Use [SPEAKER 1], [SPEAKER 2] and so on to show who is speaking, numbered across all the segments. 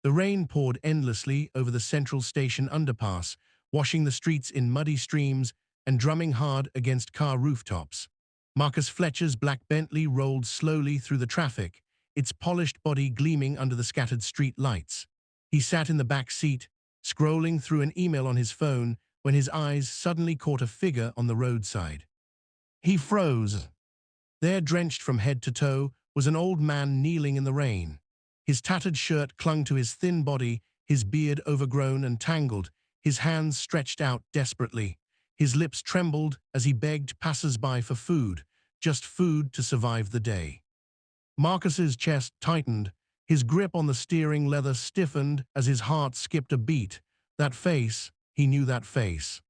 [SPEAKER 1] The rain poured endlessly over the Central Station underpass, washing the streets in muddy streams and drumming hard against car rooftops. Marcus Fletcher's black Bentley rolled slowly through the traffic, its polished body gleaming under the scattered street lights. He sat in the back seat, scrolling through an email on his phone, when his eyes suddenly caught a figure on the roadside. He froze. There, drenched from head to toe, was an old man kneeling in the rain. His tattered shirt clung to his thin body, his beard overgrown and tangled, his hands stretched out desperately. His lips trembled as he begged passers-by for food, just food to survive the day. Marcus's chest tightened, his grip on the steering leather stiffened as his heart skipped a beat. That face, he knew that face.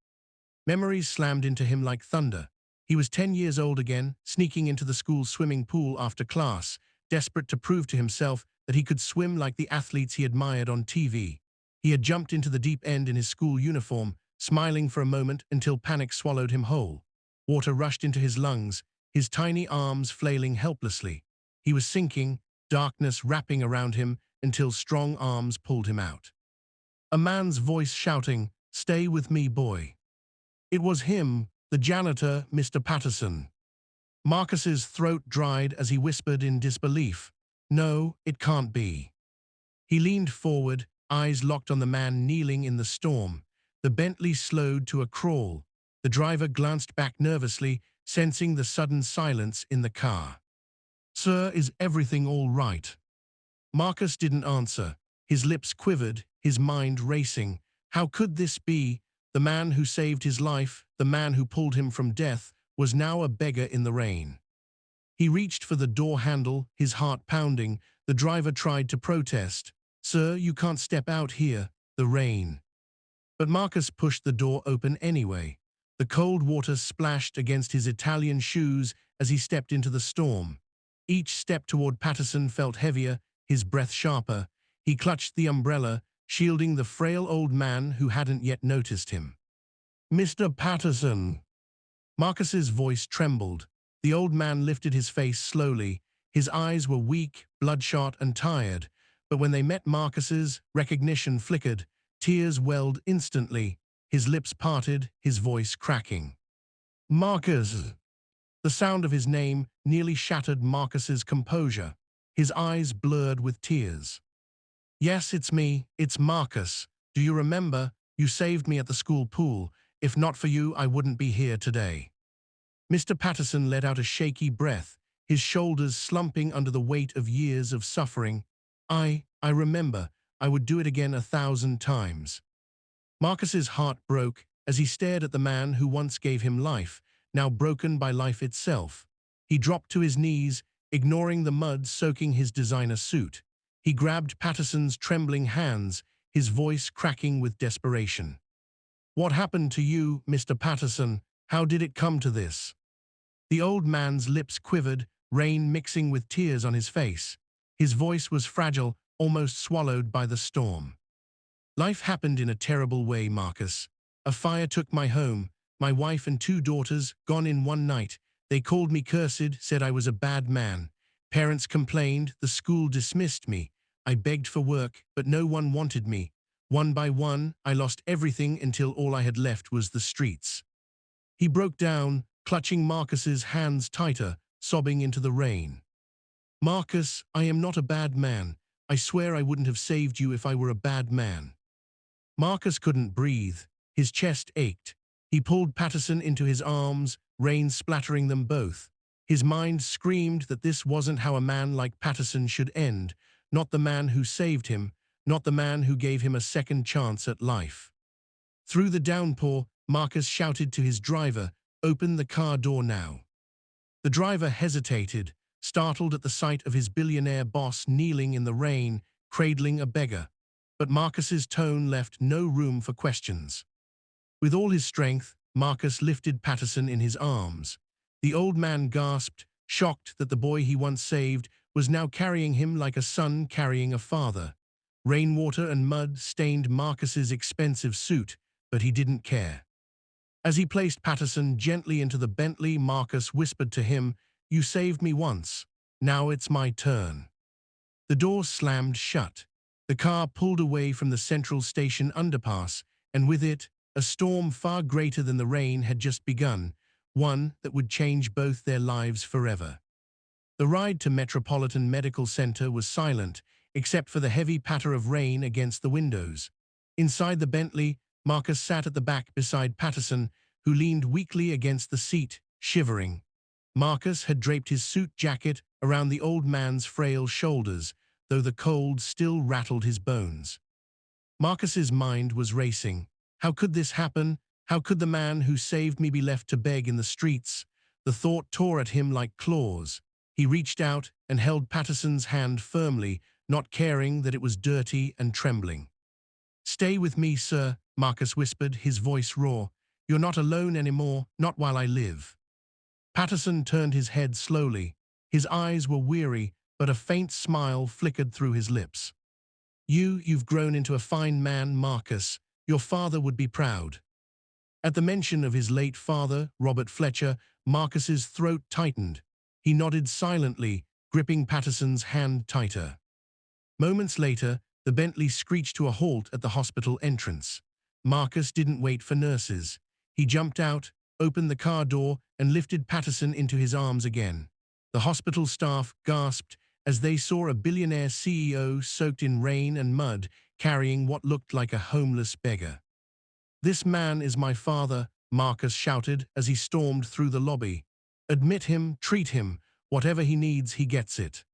[SPEAKER 1] Memories slammed into him like thunder. He was 10 years old again, sneaking into the school's swimming pool after class, desperate to prove to himself that he could swim like the athletes he admired on TV. He had jumped into the deep end in his school uniform, smiling for a moment until panic swallowed him whole. Water rushed into his lungs, his tiny arms flailing helplessly. He was sinking, darkness wrapping around him until strong arms pulled him out. A man's voice shouting, "Stay with me, boy." It was him, the janitor, Mr. Patterson. Marcus's throat dried as he whispered in disbelief, "No, it can't be." He leaned forward, eyes locked on the man kneeling in the storm. The Bentley slowed to a crawl. The driver glanced back nervously, sensing the sudden silence in the car. "Sir, is everything all right?" Marcus didn't answer. His lips quivered, his mind racing. How could this be? The man who saved his life, the man who pulled him from death, was now a beggar in the rain. He reached for the door handle, his heart pounding. The driver tried to protest. "Sir, you can't step out here, the rain." But Marcus pushed the door open anyway. The cold water splashed against his Italian shoes as he stepped into the storm. Each step toward Patterson felt heavier, his breath sharper. He clutched the umbrella, shielding the frail old man who hadn't yet noticed him. "Mr. Patterson." Marcus's voice trembled. The old man lifted his face slowly. His eyes were weak, bloodshot, and tired. But when they met Marcus's, recognition flickered. Tears welled instantly. His lips parted, his voice cracking. "Marcus." The sound of his name nearly shattered Marcus's composure. His eyes blurred with tears. "Yes, it's me. It's Marcus. Do you remember? You saved me at the school pool. If not for you, I wouldn't be here today." Mr. Patterson let out a shaky breath, his shoulders slumping under the weight of years of suffering. I remember. I would do it again 1,000 times." Marcus's heart broke as he stared at the man who once gave him life, now broken by life itself. He dropped to his knees, ignoring the mud soaking his designer suit. He grabbed Patterson's trembling hands, his voice cracking with desperation. "What happened to you, Mr. Patterson? How did it come to this?" The old man's lips quivered, rain mixing with tears on his face. His voice was fragile, almost swallowed by the storm. "Life happened in a terrible way, Marcus. A fire took my home, my wife and 2 daughters, gone in one night. They called me cursed, said I was a bad man. Parents complained, the school dismissed me. I begged for work, but no one wanted me. One by one, I lost everything until all I had left was the streets." He broke down, clutching Marcus's hands tighter, sobbing into the rain. "Marcus, I am not a bad man. I swear I wouldn't have saved you if I were a bad man." Marcus couldn't breathe. His chest ached. He pulled Patterson into his arms, rain splattering them both. His mind screamed that this wasn't how a man like Patterson should end, not the man who saved him, not the man who gave him a second chance at life. Through the downpour, Marcus shouted to his driver, "Open the car door now." The driver hesitated, startled at the sight of his billionaire boss kneeling in the rain, cradling a beggar. But Marcus's tone left no room for questions. With all his strength, Marcus lifted Patterson in his arms. The old man gasped, shocked that the boy he once saved was now carrying him like a son carrying a father. Rainwater and mud stained Marcus's expensive suit, but he didn't care. As he placed Patterson gently into the Bentley, Marcus whispered to him, "You saved me once. Now it's my turn." The door slammed shut. The car pulled away from the Central Station underpass, and with it, a storm far greater than the rain had just begun, one that would change both their lives forever. The ride to Metropolitan Medical Center was silent, except for the heavy patter of rain against the windows. Inside the Bentley, Marcus sat at the back beside Patterson, who leaned weakly against the seat, shivering. Marcus had draped his suit jacket around the old man's frail shoulders, though the cold still rattled his bones. Marcus's mind was racing. How could this happen? How could the man who saved me be left to beg in the streets? The thought tore at him like claws. He reached out and held Patterson's hand firmly, not caring that it was dirty and trembling. "Stay with me, sir," Marcus whispered, his voice raw. "You're not alone anymore, not while I live." Patterson turned his head slowly. His eyes were weary, but a faint smile flickered through his lips. You've grown into a fine man, Marcus. Your father would be proud." At the mention of his late father, Robert Fletcher, Marcus's throat tightened. He nodded silently, gripping Patterson's hand tighter. Moments later, the Bentley screeched to a halt at the hospital entrance. Marcus didn't wait for nurses. He jumped out, opened the car door, and lifted Patterson into his arms again. The hospital staff gasped as they saw a billionaire CEO soaked in rain and mud, carrying what looked like a homeless beggar. "This man is my father," Marcus shouted as he stormed through the lobby. "Admit him, treat him. Whatever he needs, he gets it."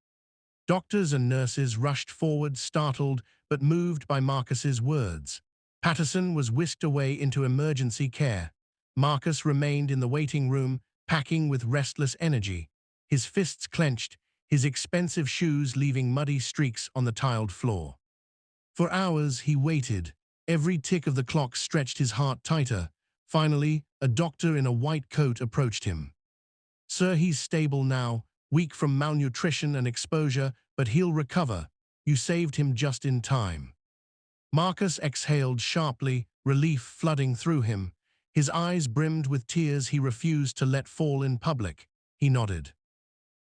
[SPEAKER 1] Doctors and nurses rushed forward, startled but moved by Marcus's words. Patterson was whisked away into emergency care. Marcus remained in the waiting room, packing with restless energy. His fists clenched, his expensive shoes leaving muddy streaks on the tiled floor. For hours he waited. Every tick of the clock stretched his heart tighter. Finally, a doctor in a white coat approached him. "Sir, he's stable now, weak from malnutrition and exposure, but he'll recover. You saved him just in time." Marcus exhaled sharply, relief flooding through him. His eyes brimmed with tears he refused to let fall in public. He nodded.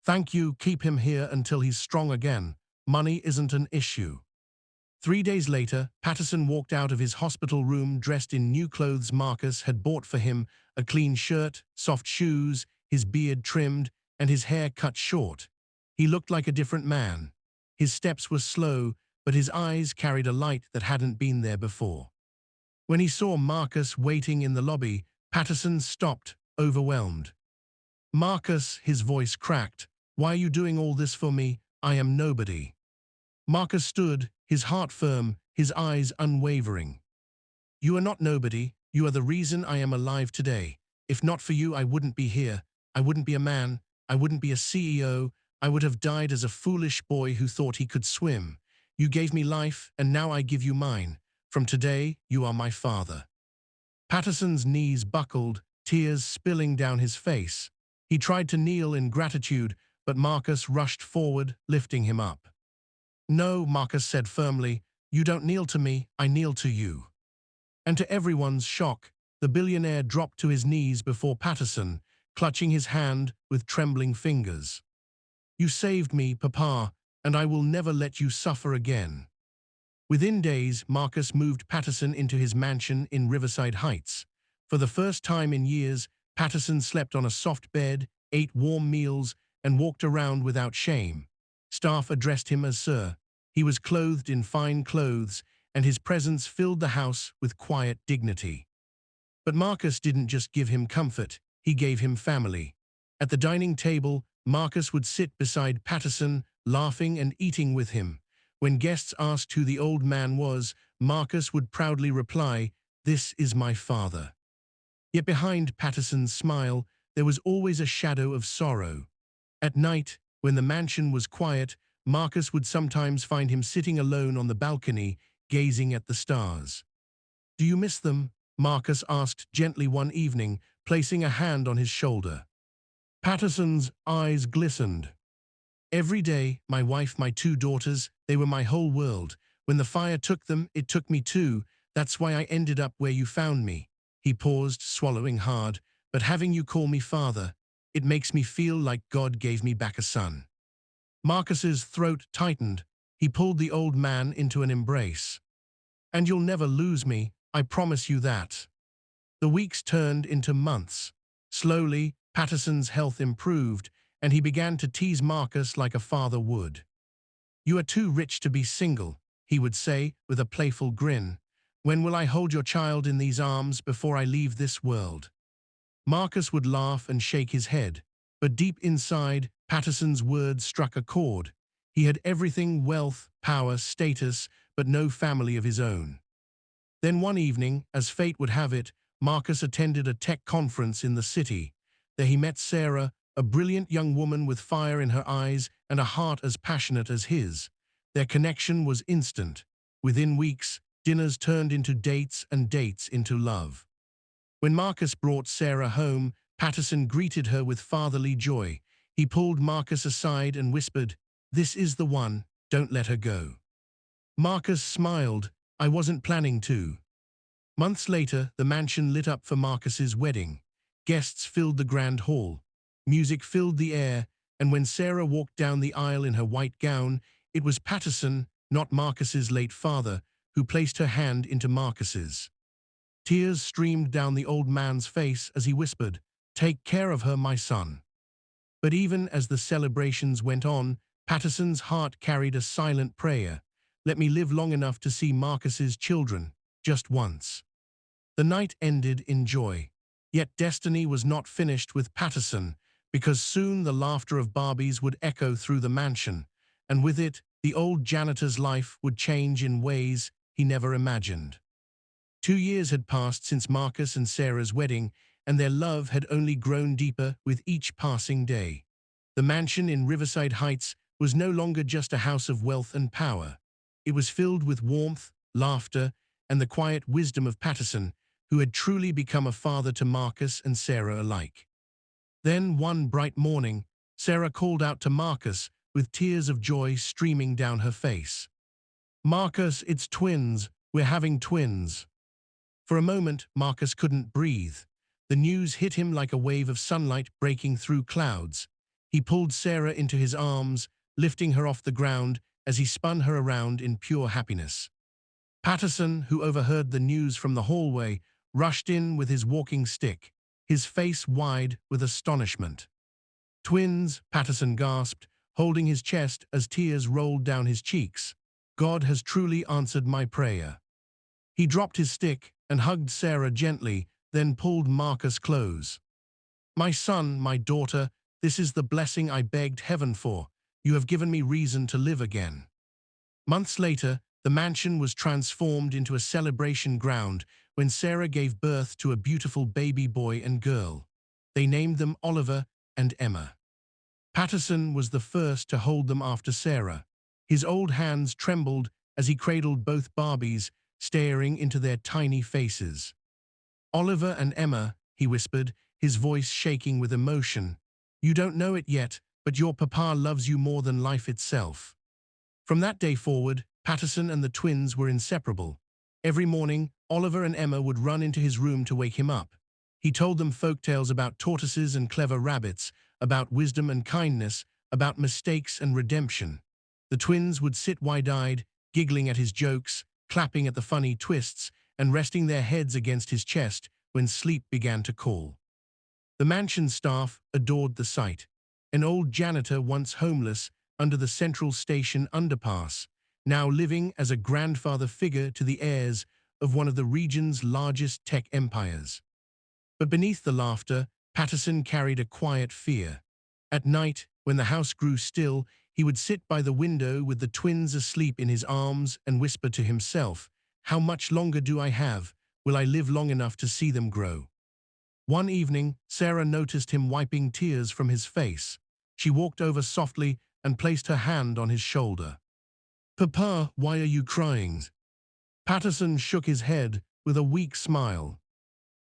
[SPEAKER 1] "Thank you, keep him here until he's strong again. Money isn't an issue." 3 days later, Patterson walked out of his hospital room dressed in new clothes Marcus had bought for him, a clean shirt, soft shoes, his beard trimmed, and his hair cut short. He looked like a different man. His steps were slow, but his eyes carried a light that hadn't been there before. When he saw Marcus waiting in the lobby, Patterson stopped, overwhelmed. "Marcus," his voice cracked, "why are you doing all this for me? I am nobody." Marcus stood, his heart firm, his eyes unwavering. "You are not nobody. You are the reason I am alive today. If not for you, I wouldn't be here. I wouldn't be a man. I wouldn't be a CEO. I would have died as a foolish boy who thought he could swim. You gave me life, and now I give you mine. From today, you are my father." Patterson's knees buckled, tears spilling down his face. He tried to kneel in gratitude, but Marcus rushed forward, lifting him up. "No," Marcus said firmly, "you don't kneel to me, I kneel to you." And to everyone's shock, the billionaire dropped to his knees before Patterson, clutching his hand with trembling fingers. "You saved me, Papa, and I will never let you suffer again." Within days, Marcus moved Patterson into his mansion in Riverside Heights. For the first time in years, Patterson slept on a soft bed, ate warm meals, and walked around without shame. Staff addressed him as Sir. He was clothed in fine clothes, and his presence filled the house with quiet dignity. But Marcus didn't just give him comfort, he gave him family. At the dining table, Marcus would sit beside Patterson, laughing and eating with him. When guests asked who the old man was, Marcus would proudly reply, "This is my father." Yet behind Patterson's smile, there was always a shadow of sorrow. At night, when the mansion was quiet, Marcus would sometimes find him sitting alone on the balcony, gazing at the stars. "Do you miss them?" Marcus asked gently one evening, placing a hand on his shoulder. Patterson's eyes glistened. "Every day, my wife, my 2 daughters, they were my whole world. When the fire took them, it took me too. That's why I ended up where you found me." He paused, swallowing hard. "But having you call me father, it makes me feel like God gave me back a son." Marcus's throat tightened. He pulled the old man into an embrace. "And you'll never lose me, I promise you that." The weeks turned into months. Slowly, Patterson's health improved, and he began to tease Marcus like a father would. "You are too rich to be single," he would say with a playful grin. "When will I hold your child in these arms before I leave this world?" Marcus would laugh and shake his head, but deep inside, Patterson's words struck a chord. He had everything: wealth, power, status, but no family of his own. Then one evening, as fate would have it, Marcus attended a tech conference in the city. There he met Sarah, a brilliant young woman with fire in her eyes and a heart as passionate as his. Their connection was instant. Within weeks, dinners turned into dates and dates into love. When Marcus brought Sarah home, Patterson greeted her with fatherly joy. He pulled Marcus aside and whispered, "This is the one, don't let her go." Marcus smiled. "I wasn't planning to." Months later, the mansion lit up for Marcus's wedding. Guests filled the grand hall. Music filled the air, and when Sarah walked down the aisle in her white gown, it was Patterson, not Marcus's late father, who placed her hand into Marcus's. Tears streamed down the old man's face as he whispered, "Take care of her, my son." But even as the celebrations went on, Patterson's heart carried a silent prayer. "Let me live long enough to see Marcus's children, just once." The night ended in joy. Yet destiny was not finished with Patterson, because soon the laughter of Barbies would echo through the mansion, and with it, the old janitor's life would change in ways he never imagined. 2 years had passed since Marcus and Sarah's wedding, and their love had only grown deeper with each passing day. The mansion in Riverside Heights was no longer just a house of wealth and power. It was filled with warmth, laughter, and the quiet wisdom of Patterson, who had truly become a father to Marcus and Sarah alike. Then, one bright morning, Sarah called out to Marcus with tears of joy streaming down her face. "Marcus, it's twins. We're having twins." For a moment, Marcus couldn't breathe. The news hit him like a wave of sunlight breaking through clouds. He pulled Sarah into his arms, lifting her off the ground as he spun her around in pure happiness. Patterson, who overheard the news from the hallway, rushed in with his walking stick, his face wide with astonishment. "Twins," Patterson gasped, holding his chest as tears rolled down his cheeks. "God has truly answered my prayer." He dropped his stick and hugged Sarah gently, then pulled Marcus close. "My son, my daughter, this is the blessing I begged heaven for. You have given me reason to live again." Months later, the mansion was transformed into a celebration ground when Sarah gave birth to a beautiful baby boy and girl. They named them Oliver and Emma. Patterson was the first to hold them after Sarah. His old hands trembled as he cradled both Barbies, staring into their tiny faces. "Oliver and Emma," he whispered, his voice shaking with emotion. "You don't know it yet, but your papa loves you more than life itself." From that day forward, Patterson and the twins were inseparable. Every morning, Oliver and Emma would run into his room to wake him up. He told them folktales about tortoises and clever rabbits, about wisdom and kindness, about mistakes and redemption. The twins would sit wide-eyed, giggling at his jokes, clapping at the funny twists, and resting their heads against his chest when sleep began to call. The mansion staff adored the sight. An old janitor, once homeless, under the Central Station underpass, now living as a grandfather figure to the heirs of one of the region's largest tech empires. But beneath the laughter, Patterson carried a quiet fear. At night, when the house grew still, he would sit by the window with the twins asleep in his arms and whisper to himself, "How much longer do I have? Will I live long enough to see them grow?" One evening, Sarah noticed him wiping tears from his face. She walked over softly and placed her hand on his shoulder. "Papa, why are you crying?" Patterson shook his head with a weak smile.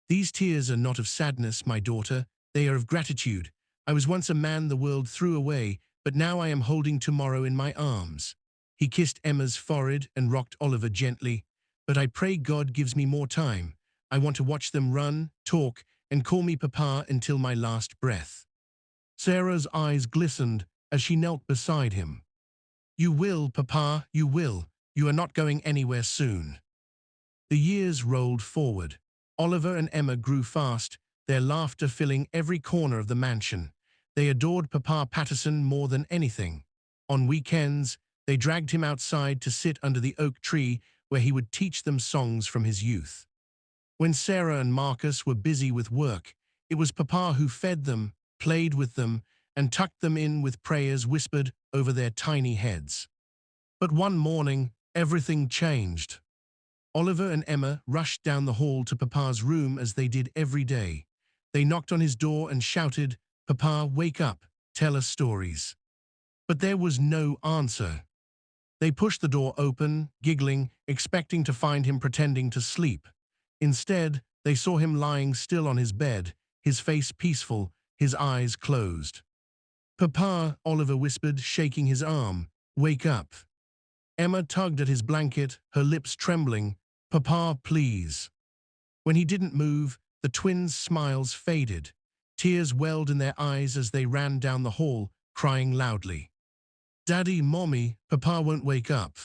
[SPEAKER 1] "These tears are not of sadness, my daughter. They are of gratitude. I was once a man the world threw away, but now I am holding tomorrow in my arms." He kissed Emma's forehead and rocked Oliver gently. "But I pray God gives me more time. I want to watch them run, talk, and call me Papa until my last breath." Sarah's eyes glistened as she knelt beside him. You will, Papa, you will. You are not going anywhere soon. The years rolled forward. Oliver and Emma grew fast, their laughter filling every corner of the mansion. They adored Papa Patterson more than anything. On weekends, they dragged him outside to sit under the oak tree where he would teach them songs from his youth. When Sarah and Marcus were busy with work, it was Papa who fed them, played with them, and tucked them in with prayers whispered over their tiny heads. But one morning, everything changed. Oliver and Emma rushed down the hall to Papa's room as they did every day. They knocked on his door and shouted, "Papa, wake up, tell us stories." But there was no answer. They pushed the door open, giggling, expecting to find him pretending to sleep. Instead, they saw him lying still on his bed, his face peaceful, his eyes closed. "Papa," Oliver whispered, shaking his arm, "wake up." Emma tugged at his blanket, her lips trembling. "Papa, please." When he didn't move, the twins' smiles faded. Tears welled in their eyes as they ran down the hall, crying loudly. "Daddy, Mommy, Papa won't wake up."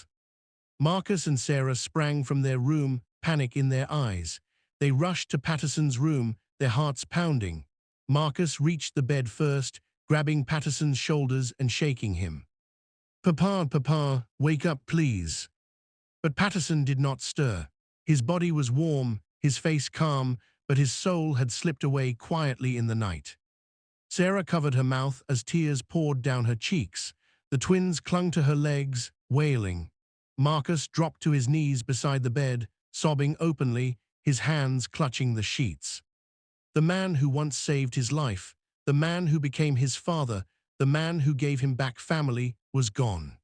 [SPEAKER 1] Marcus and Sarah sprang from their room, panic in their eyes. They rushed to Patterson's room, their hearts pounding. Marcus reached the bed first, grabbing Patterson's shoulders and shaking him. "Papa, Papa, wake up, please." But Patterson did not stir. His body was warm, his face calm, but his soul had slipped away quietly in the night. Sarah covered her mouth as tears poured down her cheeks. The twins clung to her legs, wailing. Marcus dropped to his knees beside the bed, sobbing openly, his hands clutching the sheets. The man who once saved his life, the man who became his father, the man who gave him back family, was gone.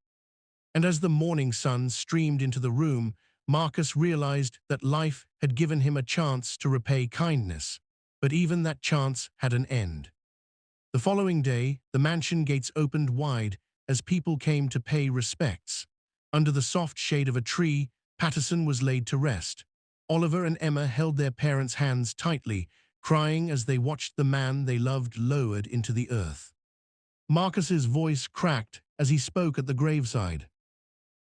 [SPEAKER 1] And as the morning sun streamed into the room, Marcus realized that life had given him a chance to repay kindness, but even that chance had an end. The following day, the mansion gates opened wide as people came to pay respects. Under the soft shade of a tree, Patterson was laid to rest. Oliver and Emma held their parents' hands tightly, crying as they watched the man they loved lowered into the earth. Marcus's voice cracked as he spoke at the graveside.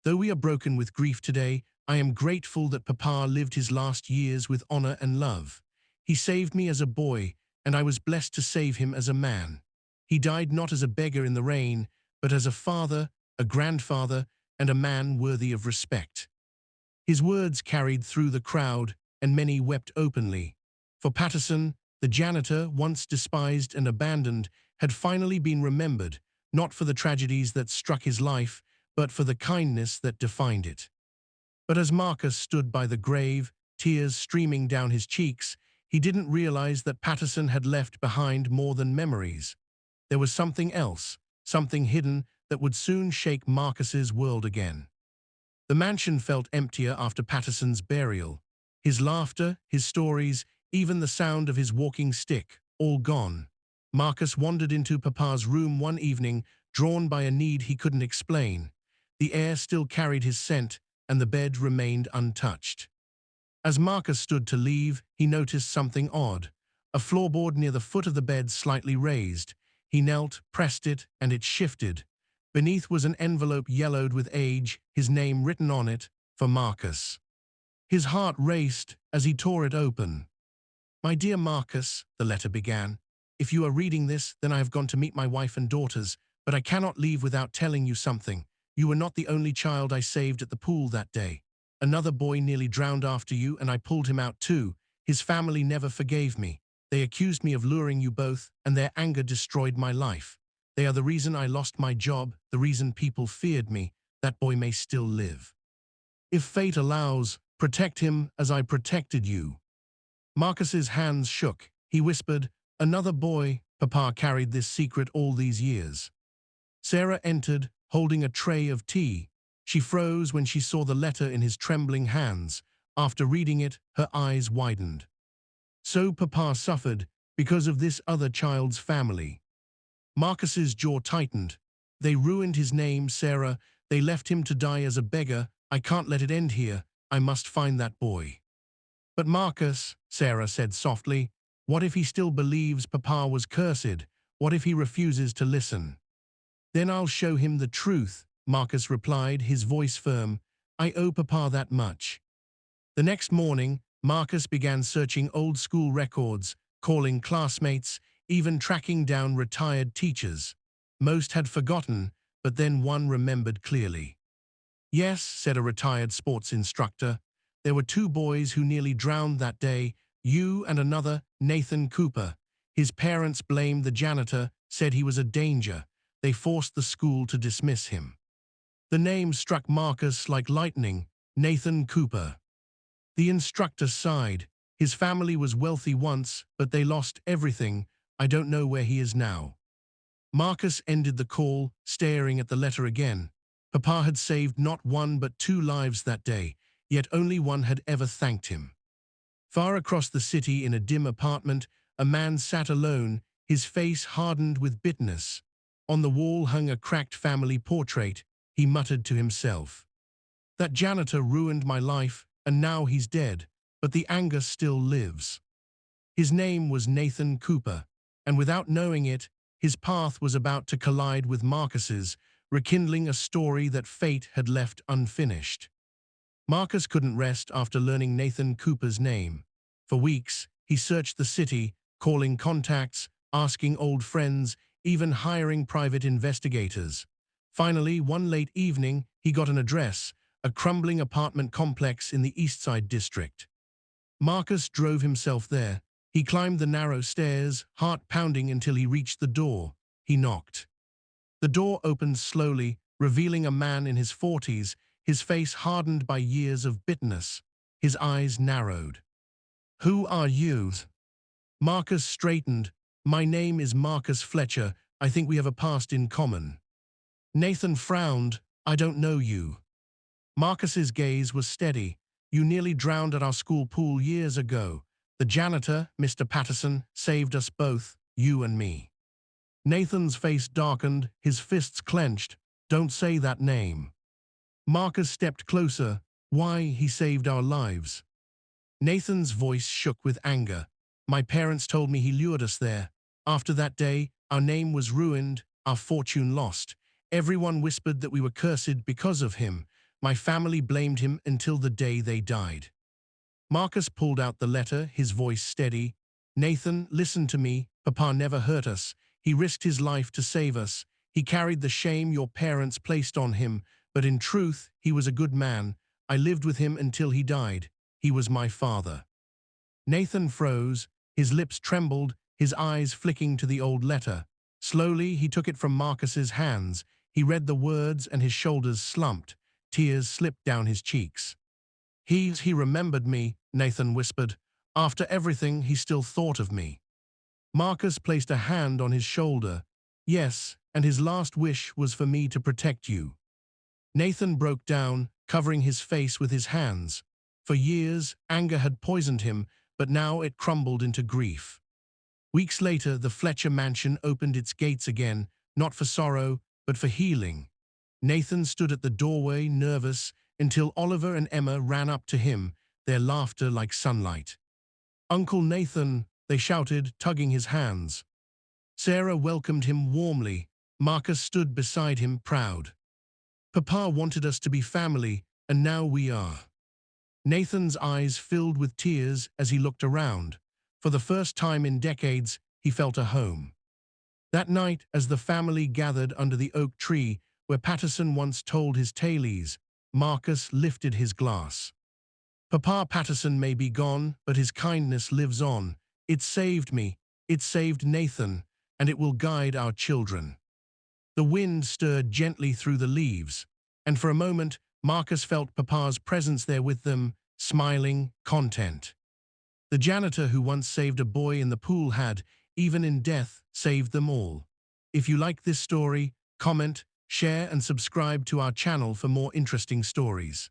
[SPEAKER 1] "Though we are broken with grief today, I am grateful that Papa lived his last years with honor and love. He saved me as a boy, and I was blessed to save him as a man. He died not as a beggar in the rain, but as a father, a grandfather, and a man worthy of respect." His words carried through the crowd, and many wept openly. For Patterson, the janitor, once despised and abandoned, had finally been remembered, not for the tragedies that struck his life, but for the kindness that defined it. But as Marcus stood by the grave, tears streaming down his cheeks, he didn't realize that Patterson had left behind more than memories. There was something else, something hidden that would soon shake Marcus's world again. The mansion felt emptier after Patterson's burial. His laughter, his stories, even the sound of his walking stick, all gone. Marcus wandered into Papa's room one evening, drawn by a need he couldn't explain. The air still carried his scent, and the bed remained untouched. As Marcus stood to leave, he noticed something odd. A floorboard near the foot of the bed slightly raised. He knelt, pressed it, and it shifted. Beneath was an envelope yellowed with age, his name written on it, for Marcus. His heart raced as he tore it open. "My dear Marcus," the letter began, "if you are reading this, then I have gone to meet my wife and daughters, but I cannot leave without telling you something. You were not the only child I saved at the pool that day. Another boy nearly drowned after you, and I pulled him out too. His family never forgave me. They accused me of luring you both, and their anger destroyed my life. They are the reason I lost my job, the reason people feared me. That boy may still live. If fate allows, protect him as I protected you." Marcus's hands shook. He whispered, "Another boy. Papa carried this secret all these years." Sarah entered, holding a tray of tea. She froze when she saw the letter in his trembling hands. After reading it, her eyes widened. So Papa suffered because of this other child's family. Marcus's jaw tightened. "They ruined his name, Sarah. They left him to die as a beggar. I can't let it end here. I must find that boy." "But Marcus," Sarah said softly, "what if he still believes Papa was cursed? What if he refuses to listen?" "Then I'll show him the truth," Marcus replied, his voice firm. I owe Papa that much. The next morning, Marcus began searching old school records, calling classmates, even tracking down retired teachers. Most had forgotten, but then one remembered clearly. Yes, said a retired sports instructor. There were two boys who nearly drowned that day, you and another, Nathan Cooper. His parents blamed the janitor, said he was a danger. They forced the school to dismiss him. The name struck Marcus like lightning, Nathan Cooper. The instructor sighed. His family was wealthy once, but they lost everything. I don't know where he is now. Marcus ended the call, staring at the letter again. Papa had saved not one but two lives that day, yet only one had ever thanked him. Far across the city in a dim apartment, a man sat alone, his face hardened with bitterness. On the wall hung a cracked family portrait. He muttered to himself. That janitor ruined my life, and now he's dead, but the anger still lives. His name was Nathan Cooper, and without knowing it, his path was about to collide with Marcus's, rekindling a story that fate had left unfinished. Marcus couldn't rest after learning Nathan Cooper's name. For weeks, he searched the city, calling contacts, asking old friends, even hiring private investigators. Finally, one late evening, he got an address, a crumbling apartment complex in the East Side district. Marcus drove himself there. He climbed the narrow stairs, heart pounding until he reached the door. He knocked. The door opened slowly, revealing a man in his 40s, his face hardened by years of bitterness. His eyes narrowed. Who are you? Marcus straightened. My name is Marcus Fletcher. I think we have a past in common. Nathan frowned. I don't know you. Marcus's gaze was steady. You nearly drowned at our school pool years ago. The janitor, Mr. Patterson, saved us both, you and me. Nathan's face darkened, his fists clenched. Don't say that name. Marcus stepped closer. Why, he saved our lives. Nathan's voice shook with anger. My parents told me he lured us there. After that day, our name was ruined, our fortune lost. Everyone whispered that we were cursed because of him. My family blamed him until the day they died. Marcus pulled out the letter, his voice steady. Nathan, listen to me. Papa never hurt us. He risked his life to save us. He carried the shame your parents placed on him, but in truth, he was a good man. I lived with him until he died. He was my father. Nathan froze, his lips trembled, his eyes flicking to the old letter. Slowly, he took it from Marcus's hands. He read the words and his shoulders slumped. Tears slipped down his cheeks. He remembered me, Nathan whispered. After everything, he still thought of me. Marcus placed a hand on his shoulder. Yes, and his last wish was for me to protect you. Nathan broke down, covering his face with his hands. For years, anger had poisoned him, but now it crumbled into grief. Weeks later, the Fletcher mansion opened its gates again, not for sorrow, but for healing. Nathan stood at the doorway, nervous, until Oliver and Emma ran up to him, their laughter like sunlight. Uncle Nathan, they shouted, tugging his hands. Sarah welcomed him warmly. Marcus stood beside him, proud. Papa wanted us to be family, and now we are. Nathan's eyes filled with tears as he looked around. For the first time in decades, he felt a home. That night, as the family gathered under the oak tree where Patterson once told his tales, Marcus lifted his glass. Papa Patterson may be gone, but his kindness lives on. It saved me, it saved Nathan, and it will guide our children. The wind stirred gently through the leaves, and for a moment, Marcus felt Papa's presence there with them, smiling, content. The janitor who once saved a boy in the pool had, even in death, saved them all. If you like this story, comment, share and subscribe to our channel for more interesting stories.